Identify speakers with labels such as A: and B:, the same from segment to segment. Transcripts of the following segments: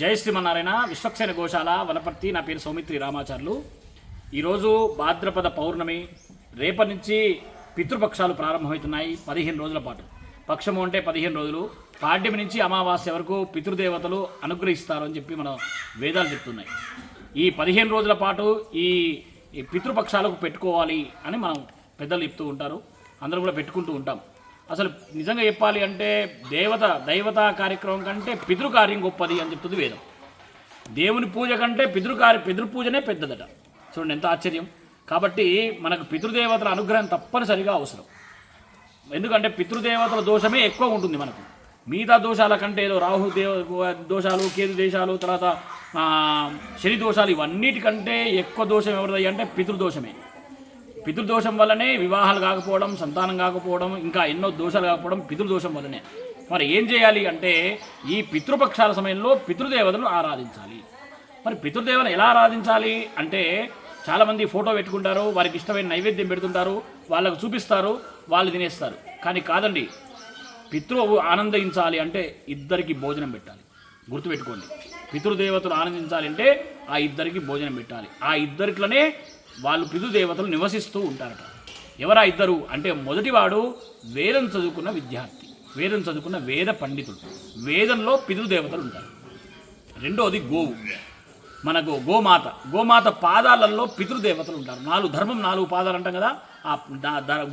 A: జై శ్రీమన్నారాయణ. విశ్వక్సేన గోశాల వనపర్తి. నా పేరు సౌమిత్రి రామాచార్యులు. ఈరోజు భాద్రపద పౌర్ణమి. రేపటి నుంచి పితృపక్షాలు ప్రారంభమవుతున్నాయి 15 రోజుల పాటు. పక్షము అంటే 15 రోజులు. పాడ్యమి నుంచి అమావాస్య వరకు పితృదేవతలు అనుగ్రహిస్తారు అని చెప్పి మన వేదాలు చెప్తున్నాయి. ఈ 15 రోజుల పాటు ఈ పితృపక్షాలకు పెట్టుకోవాలి అని మనం పెద్దలు చెప్తూ ఉంటారు. అందరూ కూడా పెట్టుకుంటూ ఉంటాం. అసలు నిజంగా చెప్పాలి అంటే దైవతా కార్యక్రమం కంటే పితృకార్యం గొప్పది అని చెప్తుంది వేదం. దేవుని పూజ కంటే పితృపూజనే పెద్దదట. చూడండి ఎంత ఆశ్చర్యం. కాబట్టి మనకు పితృదేవతల అనుగ్రహం తప్పనిసరిగా అవసరం. ఎందుకంటే పితృదేవతల దోషమే ఎక్కువ ఉంటుంది మనకు. మిగతా దోషాల కంటే ఏదో రాహు దోషాలు, కేతు దోషాలు, తర్వాత శని దోషాలు, ఇవన్నిటికంటే ఎక్కువ దోషం ఎవరిది అంటే పితృదోషమే. పితృదోషం వల్లనే వివాహాలు కాకపోవడం, సంతానం కాకపోవడం, ఇంకా ఎన్నో దోషాలు కాకపోవడం పితృదోషం వల్లనే. మరి ఏం చేయాలి అంటే ఈ పితృపక్షాల సమయంలో పితృదేవతలను ఆరాధించాలి. మరి పితృదేవతను ఎలా ఆరాధించాలి అంటే చాలామంది ఫోటో పెట్టుకుంటారు, వారికి ఇష్టమైన నైవేద్యం పెడుతుంటారు, వాళ్ళకు చూపిస్తారు, వాళ్ళు తినేస్తారు. కానీ కాదండి, ఆనందించాలి అంటే ఇద్దరికి భోజనం పెట్టాలి. గుర్తుపెట్టుకోండి, పితృదేవతలు ఆనందించాలి అంటే ఆ ఇద్దరికి భోజనం పెట్టాలి. ఆ ఇద్దరిట్లోనే వాళ్ళు పితృదేవతలు నివసిస్తూ ఉంటారట. ఎవరా ఇద్దరు అంటే మొదటివాడు వేదం చదువుకున్న విద్యార్థి, వేదం చదువుకున్న వేద పండితుడు. వేదంలో పితృదేవతలు ఉంటారు. రెండోది గోవు, మనకు గోమాత పాదాలలో పితృదేవతలు ఉంటారు. 4 పాదాలు అంటాం కదా, ఆ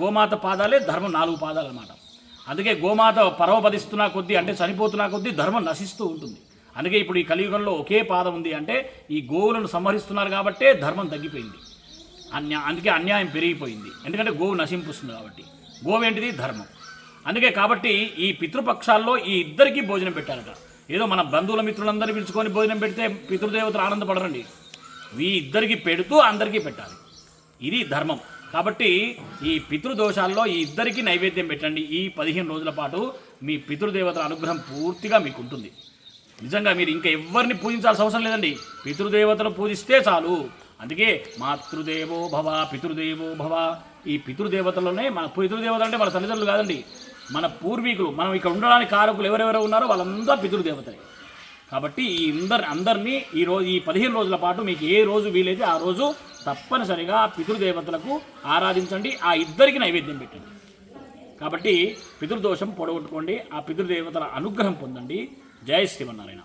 A: గోమాత పాదాలే ధర్మం 4 పాదాలు అన్నమాట. అందుకే గోమాత పరమపదిస్తున్న కొద్దీ, అంటే చనిపోతున్న కొద్దీ ధర్మం నశిస్తూ ఉంటుంది. అందుకే ఇప్పుడు ఈ కలియుగంలో ఒకే పాదం ఉంది అంటే ఈ గోవులను సంహరిస్తున్నారు కాబట్టే ధర్మం తగ్గిపోయింది. అందుకే అన్యాయం పెరిగిపోయింది. ఎందుకంటే గోవు నశింపుస్తుంది కాబట్టి. గోవు ఏంటిది? ధర్మం. అందుకే కాబట్టి ఈ పితృపక్షాల్లో ఈ ఇద్దరికీ భోజనం పెట్టారట. ఏదో మన బంధువుల మిత్రులందరినీ పిలుచుకొని భోజనం పెడితే పితృదేవతలు ఆనందపడరండి. ఈ ఇద్దరికి పెడుతూ అందరికీ పెట్టాలి. ఇది ధర్మం. కాబట్టి ఈ పితృదోషాల్లో ఈ ఇద్దరికి నైవేద్యం పెట్టండి. ఈ 15 రోజుల పాటు మీ పితృదేవతల అనుగ్రహం పూర్తిగా మీకు ఉంటుంది. నిజంగా మీరు ఇంకా ఎవరిని పూజించాల్సిన అవసరం లేదండి. పితృదేవతలు పూజిస్తే చాలు. అందుకే మాతృదేవో భవ, పితృదేవో భవ. ఈ పితృదేవతలోనే, మన పితృదేవతలు అంటే మన తల్లిదండ్రులు కాదండి, మన పూర్వీకులు. మనం ఇక్కడ ఉండడానికి కారకులు ఎవరెవరో ఉన్నారో వాళ్ళంతా పితృదేవతలే. కాబట్టి ఈ అందరినీ ఈ 15 రోజుల పాటు మీకు ఏ రోజు వీలైతే ఆ రోజు తప్పనిసరిగా పితృదేవతలకు ఆరాధించండి. ఆ ఇద్దరికి నైవేద్యం పెట్టండి. కాబట్టి పితృదోషం పొడగొట్టుకోండి, ఆ పితృదేవతల అనుగ్రహం పొందండి. జై శ్రీమన్నారాయణ.